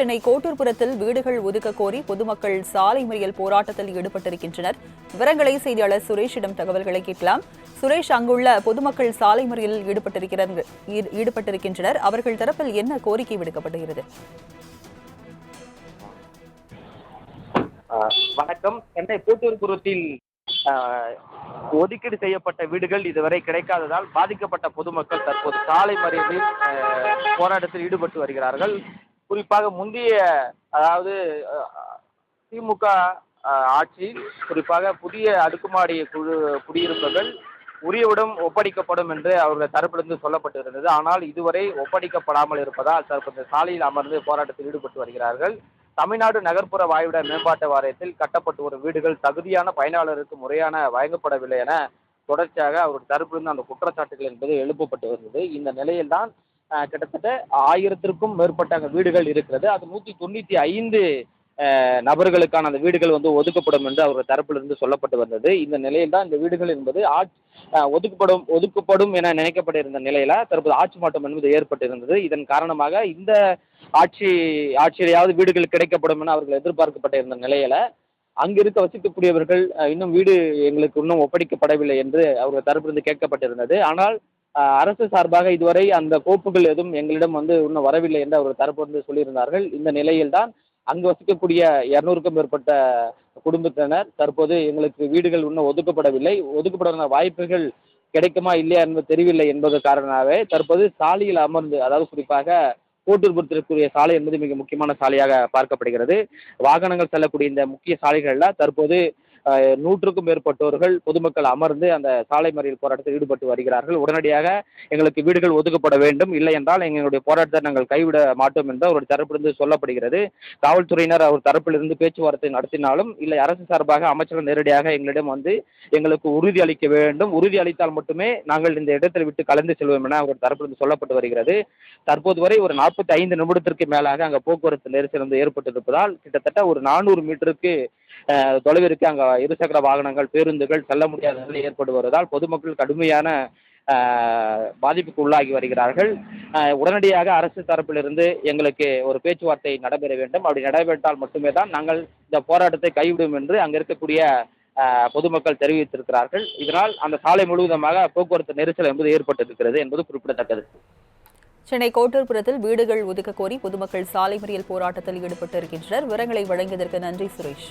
சென்னை கோட்டூர்புரத்தில் வீடுகள் ஒதுக்க கோரி பொதுமக்கள் சாலை மறியல் போராட்டத்தில் ஈடுபட்டிருக்கின்றனர். விவரங்களை செய்தியாளர் சுரேஷிடம் தகவல்களை கேட்கலாம். சுரேஷ், அங்குள்ள பொதுமக்கள் சாலை மறியலில் ஈடுபட்டிருக்கின்றனர். அவர்கள் தரப்பில் என்ன கோரிக்கை விடுக்கப்படுகிறது? வணக்கம். சென்னை கோட்டூர்புரத்தில் ஒதுக்கீடு செய்யப்பட்ட வீடுகள் இதுவரை கிடைக்காததால் பாதிக்கப்பட்ட பொதுமக்கள் தற்போது சாலை மறியலில் போராட்டத்தில் ஈடுபட்டு வருகிறார்கள். குறிப்பாக முந்தைய அதாவது திமுக ஆட்சியில் குறிப்பாக புதிய அடுக்குமாடி குடியிருப்புகள் உரியவிடம் ஒப்படைக்கப்படும் என்று அவர்கள் தரப்பிலிருந்து சொல்லப்பட்டிருந்தது. ஆனால் இதுவரை ஒப்படைக்கப்படாமல் இருப்பதால் தற்போது சாலையில் அமர்ந்து போராட்டத்தில் ஈடுபட்டு வருகிறார்கள். தமிழ்நாடு நகர்ப்புற வாழ்விட மேம்பாட்டு வாரியத்தில் கட்டப்பட்டு வரும் வீடுகள் தகுதியான பயனாளருக்கு முறையான வழங்கப்படவில்லை என தொடர்ச்சியாக அவருடைய தரப்பிலிருந்து அந்த குற்றச்சாட்டுகள் என்பது எழுப்பப்பட்டு வருகிறது. இந்த நிலையில்தான் கிட்டத்தட்ட 1000த்திற்கும் மேற்பட்ட அங்கே வீடுகள் இருக்கிறது. அது 195 நபர்களுக்கான அந்த வீடுகள் ஒதுக்கப்படும் என்று அவர் தரப்பிலிருந்து சொல்லப்பட்டு வந்தது. இந்த நிலையில் தான் இந்த வீடுகள் என்பது ஒதுக்கப்படும் என நினைக்கப்பட்டிருந்த நிலையில தற்போது ஆட்சி மாற்றம் என்பது ஏற்பட்டிருந்தது. இதன் காரணமாக இந்த ஆட்சியிலேயாவது வீடுகள் கிடைக்கப்படும் என அவர்கள் எதிர்பார்க்கப்பட்டிருந்த நிலையில அங்கிருக்க வசிக்கக்கூடியவர்கள் இன்னும் வீடு எங்களுக்கு இன்னும் ஒப்படைக்கப்படவில்லை என்று அவர்கள் தரப்பிலிருந்து கேட்கப்பட்டிருந்தது. ஆனால் அரசு சார்பாக இதுவரை அந்த கோப்புகள் எதுவும் எங்களிடம் இன்னும் வரவில்லை என்று அவர்கள் தரப்பிலிருந்து சொல்லியிருந்தார்கள். இந்த நிலையில்தான் அங்கு வசிக்கக்கூடிய 200க்கும் மேற்பட்ட குடும்பத்தினர் தற்போது எங்களுக்கு வீடுகள் இன்னும் ஒதுக்கப்பட வாய்ப்புகள் கிடைக்குமா இல்லையா என்பது தெரியவில்லை என்பது காரணமாகவே தற்போது சாலையில் அமர்ந்து, அதாவது குறிப்பாக கோட்டூர்புரத்திற்குரிய சாலை என்பது மிக முக்கியமான சாலையாக பார்க்கப்படுகிறது. வாகனங்கள் செல்லக்கூடிய இந்த முக்கிய சாலைகளில் தற்போது 100க்கும் மேற்பட்டோர்கள் பொதுமக்கள் அமர்ந்து அந்த சாலை மறியல் போராட்டத்தில் ஈடுபட்டு வருகிறார்கள். உடனடியாக எங்களுக்கு வீடுகள் ஒதுக்கப்பட வேண்டும், இல்லை என்றால் எங்களுடைய போராட்டத்தை நாங்கள் கைவிட மாட்டோம் என்று அவருடைய தரப்பிலிருந்து சொல்லப்படுகிறது. காவல்துறையினர் அவர் தரப்பிலிருந்து பேச்சுவார்த்தை நடத்தினாலும் இல்லை, அரசு சார்பாக அமைச்சர்கள் நேரடியாக எங்களிடம் எங்களுக்கு உறுதி அளிக்க வேண்டும், உறுதி அளித்தால் மட்டுமே நாங்கள் இந்த இடத்தை விட்டு கலந்து செல்வோம் என அவர் தரப்பிலிருந்து சொல்லப்பட்டு வருகிறது. தற்போது வரை ஒரு 45 நிமிடத்திற்கு மேலாக அங்கே போக்குவரத்து நெரிசல் ஏற்பட்டிருப்பதால் கிட்டத்தட்ட ஒரு 400 மீட்டருக்கு தொலைவிற்கு அங்கே இருசக்கர வாகனங்கள், பேருந்துகள் செல்ல முடியாத நிலை ஏற்பட்டு வருவதால் பொதுமக்கள் கடுமையான பாதிப்புக்கு உள்ளாகி வருகிறார்கள். உடனடியாக அரசு தரப்பிலிருந்து எங்களுக்கு ஒரு பேச்சுவார்த்தை நடைபெற வேண்டும். அப்படி நடைபெற்றால் மட்டுமே தான் நாங்கள் இந்த போராட்டத்தை கைவிடும் என்று அங்கே இருக்கக்கூடிய பொதுமக்கள் தெரிவித்திருக்கிறார்கள். இதனால் அந்த சாலை முழுவதுமாக போக்குவரத்து நெரிசல் என்பது ஏற்பட்டிருக்கிறது என்பது குறிப்பிடத்தக்கது. சென்னை கோட்டூர்புரத்தில் வீடுகள் ஒதுக்க கோரி பொதுமக்கள் சாலை மறியல் போராட்டத்தில் ஈடுபட்டிருக்கின்றனர். விவரங்களை வழங்கியதற்கு நன்றி சுரேஷ்.